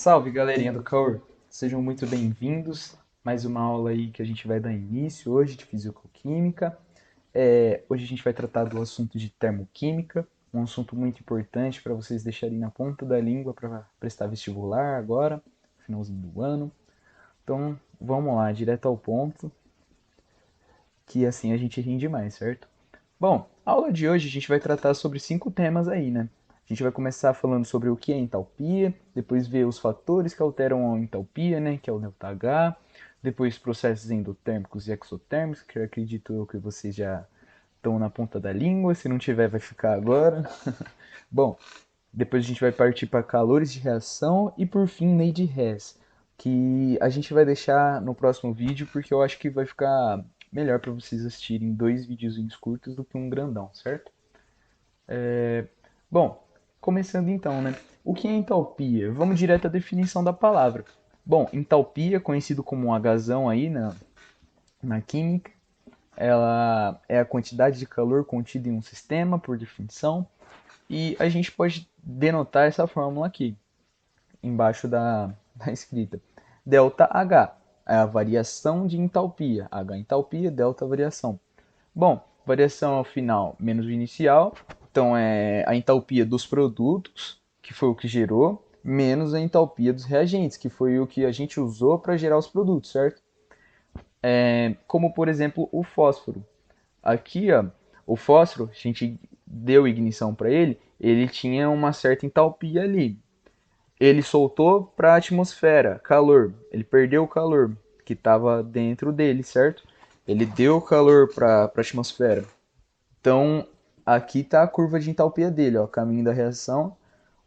Salve, galerinha do Caur! Sejam muito bem-vindos. Mais uma aula aí que a gente vai dar início hoje de Fisicoquímica. Hoje a gente vai tratar do assunto de termoquímica, um assunto muito importante para vocês deixarem na ponta da língua para prestar vestibular agora, finalzinho do ano. Então, vamos lá, direto ao ponto, que assim a gente rende mais, certo? Bom, a aula de hoje a gente vai tratar sobre 5 temas aí, né? A gente vai começar falando sobre o que é entalpia, depois ver os fatores que alteram a entalpia, né, que é o ΔH, depois processos endotérmicos e exotérmicos, que eu acredito eu que vocês já estão na ponta da língua, se não tiver vai ficar agora. Bom, depois a gente vai partir para calores de reação e por fim lei de Hess, que a gente vai deixar no próximo vídeo porque eu acho que vai ficar melhor para vocês assistirem 2 videozinhos curtos do que um grandão, certo? Bom, começando então, né? O que é entalpia? Vamos direto à definição da palavra. Bom, entalpia, conhecido como um Hzão aí na química, ela é a quantidade de calor contida em um sistema, por definição, e a gente pode denotar essa fórmula aqui, embaixo da escrita. Delta H é a variação de entalpia. H entalpia, delta variação. Bom, variação ao final menos o inicial. Então é a entalpia dos produtos, que foi o que gerou, menos a entalpia dos reagentes, que foi o que a gente usou para gerar os produtos, certo? Como por exemplo o fósforo. Aqui, ó, o fósforo, a gente deu ignição para ele tinha uma certa entalpia ali. Ele soltou para a atmosfera calor, ele perdeu o calor que estava dentro dele, certo? Ele deu calor para a atmosfera. Então, aqui está a curva de entalpia dele, ó, caminho da reação,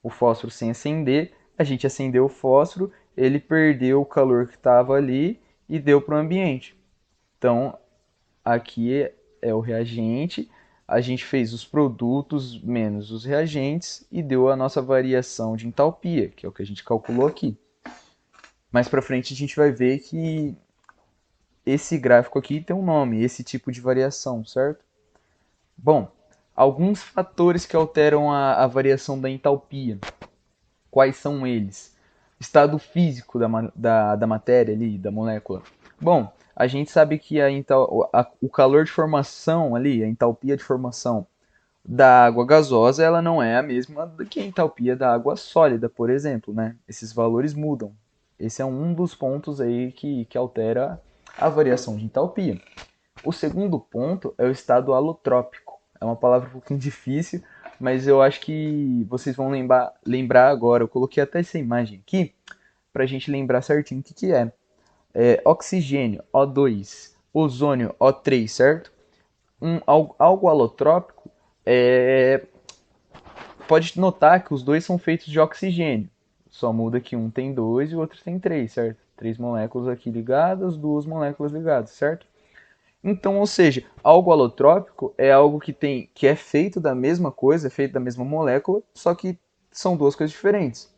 o fósforo sem acender, a gente acendeu o fósforo, ele perdeu o calor que estava ali e deu para o ambiente. Então, aqui é o reagente, a gente fez os produtos menos os reagentes e deu a nossa variação de entalpia, que é o que a gente calculou aqui. Mais para frente a gente vai ver que esse gráfico aqui tem um nome, esse tipo de variação, certo? Bom, alguns fatores que alteram a variação da entalpia. Quais são eles? Estado físico da matéria ali, da molécula. Bom, a gente sabe que o calor de formação ali, a entalpia de formação da água gasosa, ela não é a mesma do que a entalpia da água sólida, por exemplo, né? Esses valores mudam. Esse é um dos pontos aí que altera a variação de entalpia. O segundo ponto é o estado alotrópico. É uma palavra um pouquinho difícil, mas eu acho que vocês vão lembrar agora. Eu coloquei até essa imagem aqui para a gente lembrar certinho o que é. Oxigênio, O2, ozônio, O3, certo? Algo alotrópico pode notar que os dois são feitos de oxigênio. Só muda que um tem dois e o outro tem três, certo? 3 moléculas aqui ligadas, 2 moléculas ligadas, certo? Então, ou seja, algo alotrópico é algo que é feito da mesma coisa, é feito da mesma molécula, só que são duas coisas diferentes.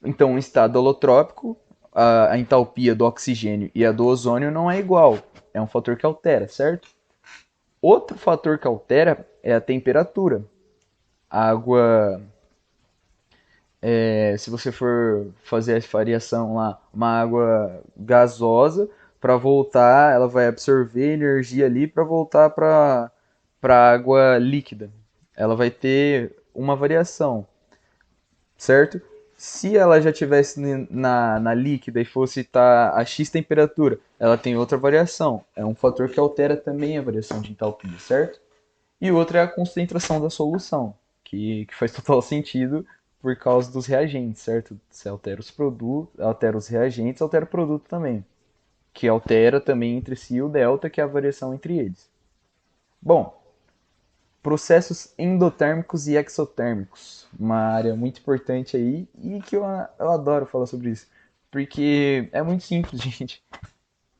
Então, o estado alotrópico, a entalpia do oxigênio e a do ozônio não é igual. É um fator que altera, certo? Outro fator que altera é a temperatura. A água, se você for fazer a variação lá, uma água gasosa, para voltar, ela vai absorver energia ali para voltar para água líquida. Ela vai ter uma variação, certo? Se ela já tivesse na líquida e fosse estar a X temperatura, ela tem outra variação. É um fator que altera também a variação de entalpia, certo? E outra é a concentração da solução, que faz total sentido por causa dos reagentes, certo? Você altera os produtos, altera os reagentes, altera o produto também, que altera também entre si o delta, que é a variação entre eles. Bom, processos endotérmicos e exotérmicos, uma área muito importante aí e que eu adoro falar sobre isso, porque é muito simples, gente.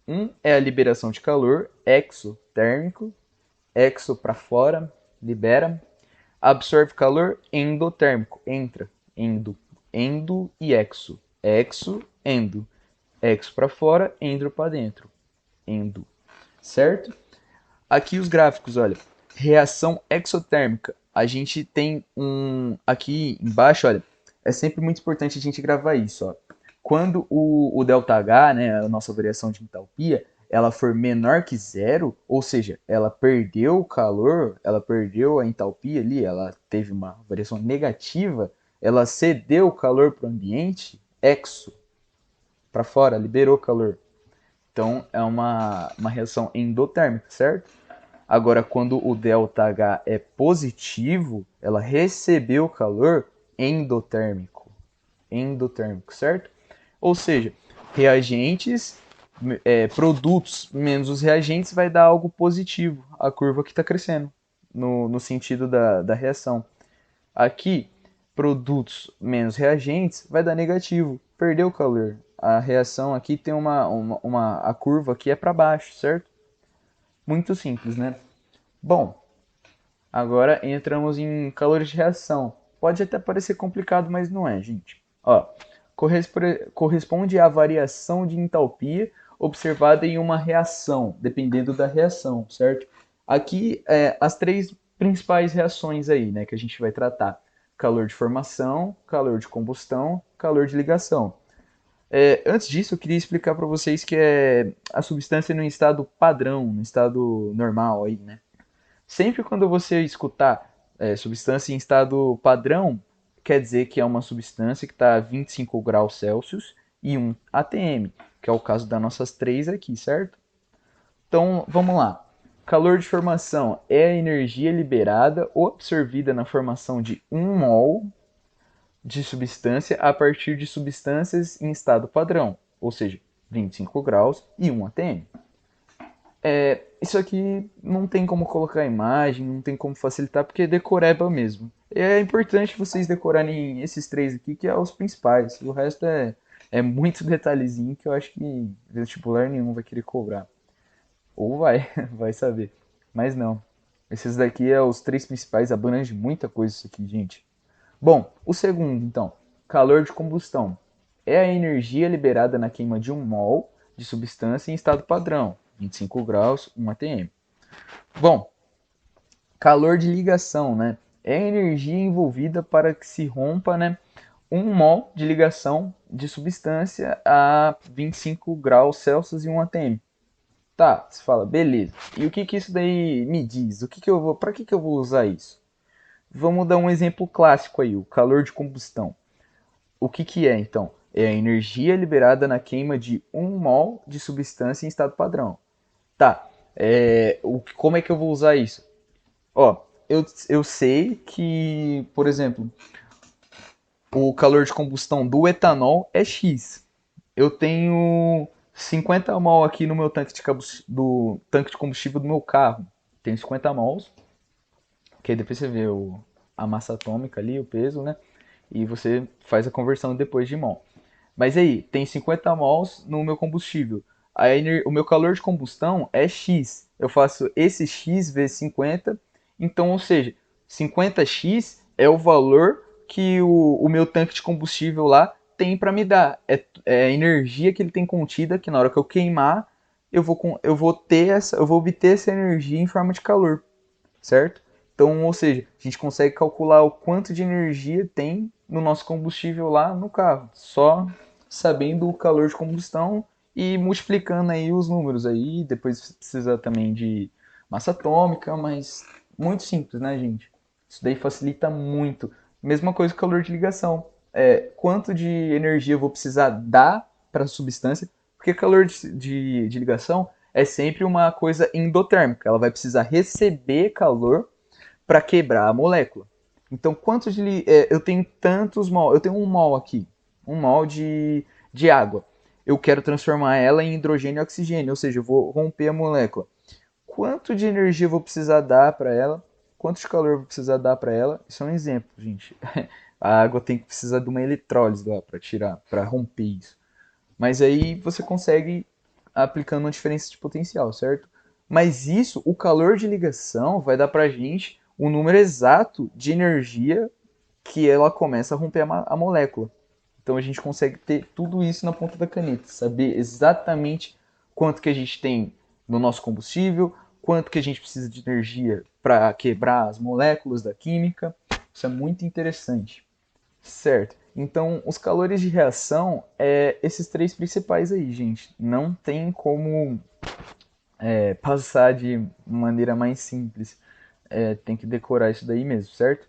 Um é a liberação de calor, exotérmico, exo para fora, libera. Absorve calor, endotérmico, entra, endo, endo e exo. Exo, endo. Exo para fora, endo para dentro. Endo, certo? Aqui os gráficos, olha. Reação exotérmica. A gente tem aqui embaixo, olha. É sempre muito importante a gente gravar isso, ó. quando o ΔH, né, a nossa variação de entalpia, ela for menor que zero, ou seja, ela perdeu o calor, ela perdeu a entalpia ali, ela teve uma variação negativa, ela cedeu o calor para o ambiente, exo, para fora, liberou calor. Então é uma reação endotérmica, certo? Agora, quando o ΔH é positivo, ela recebeu calor endotérmico. Endotérmico, certo? Ou seja, reagentes, produtos menos os reagentes vai dar algo positivo. A curva que está crescendo, no sentido da reação. Aqui, produtos menos reagentes vai dar negativo. Perdeu calor. A reação aqui tem a curva aqui é para baixo, certo? Muito simples, né? Bom, agora entramos em calores de reação. Pode até parecer complicado, mas não é, gente. Ó, corresponde à variação de entalpia observada em uma reação, dependendo da reação, certo? Aqui, as três principais reações aí, né, que a gente vai tratar: calor de formação, calor de combustão, calor de ligação. Antes disso, eu queria explicar para vocês que é a substância no estado padrão, no estado normal aí, né? Sempre quando você escutar substância em estado padrão, quer dizer que é uma substância que está a 25 graus Celsius e 1 atm, que é o caso das nossas três aqui, certo? Então, vamos lá. Calor de formação é a energia liberada ou absorvida na formação de 1 mol de substância a partir de substâncias em estado padrão, ou seja, 25 graus e 1 atm. Isso aqui não tem como colocar imagem, não tem como facilitar, porque é decoreba mesmo. É importante vocês decorarem esses três aqui, que é os principais. O resto é muito detalhezinho que eu acho que vestibular nenhum vai querer cobrar. Ou vai, vai saber. Mas não. Esses daqui é os três principais, abrange muita coisa isso aqui, gente. Bom, o segundo, então, calor de combustão. É a energia liberada na queima de 1 mol de substância em estado padrão, 25 graus, 1 atm. Bom, calor de ligação, né? É a energia envolvida para que se rompa, né, 1 mol de ligação de substância a 25 graus Celsius e 1 atm. Tá, você fala, beleza. E o que que isso daí me diz? Para que eu vou usar isso? Vamos dar um exemplo clássico aí, o calor de combustão. O que que é, então? É a energia liberada na queima de 1 mol de substância em estado padrão. Tá, como é que eu vou usar isso? Ó, eu sei que, por exemplo, o calor de combustão do etanol é X. Eu tenho 50 mol aqui no meu do tanque de combustível do meu carro. Tenho 50 mols, que aí depois você vê a massa atômica ali, o peso, né? E você faz a conversão depois de mol. Mas aí, tem 50 mols no meu combustível. O meu calor de combustão é X. Eu faço esse X vezes 50. Então, ou seja, 50x é o valor que o meu tanque de combustível lá tem para me dar. É a energia que ele tem contida, que na hora que eu queimar, eu vou obter essa energia em forma de calor, certo? Então, ou seja, a gente consegue calcular o quanto de energia tem no nosso combustível lá no carro, só sabendo o calor de combustão e multiplicando aí os números aí. Depois precisa também de massa atômica, mas muito simples, né, gente? Isso daí facilita muito. Mesma coisa com o calor de ligação. Quanto de energia eu vou precisar dar para a substância? Porque calor de ligação é sempre uma coisa endotérmica. Ela vai precisar receber calor para quebrar a molécula. Então, eu tenho tantos mol, eu tenho 1 mol aqui, 1 mol de água. Eu quero transformar ela em hidrogênio e oxigênio, ou seja, eu vou romper a molécula. Quanto de energia eu vou precisar dar para ela? Quanto de calor eu vou precisar dar para ela? Isso é um exemplo, gente. A água tem que precisar de uma eletrólise lá para tirar, para romper isso. Mas aí você consegue aplicando uma diferença de potencial, certo? Mas isso, o calor de ligação vai dar pra gente o número exato de energia que ela começa a romper a molécula. Então a gente consegue ter tudo isso na ponta da caneta, saber exatamente quanto que a gente tem no nosso combustível, quanto que a gente precisa de energia para quebrar as moléculas da química. Isso é muito interessante, certo? Então, os calores de reação é esses três principais aí, gente. Não tem como passar de maneira mais simples. Tem que decorar isso daí mesmo, certo?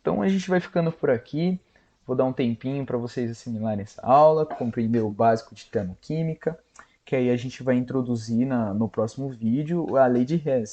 Então a gente vai ficando por aqui. Vou dar um tempinho para vocês assimilarem essa aula, compreender o básico de termoquímica, que aí a gente vai introduzir no próximo vídeo a lei de Hess,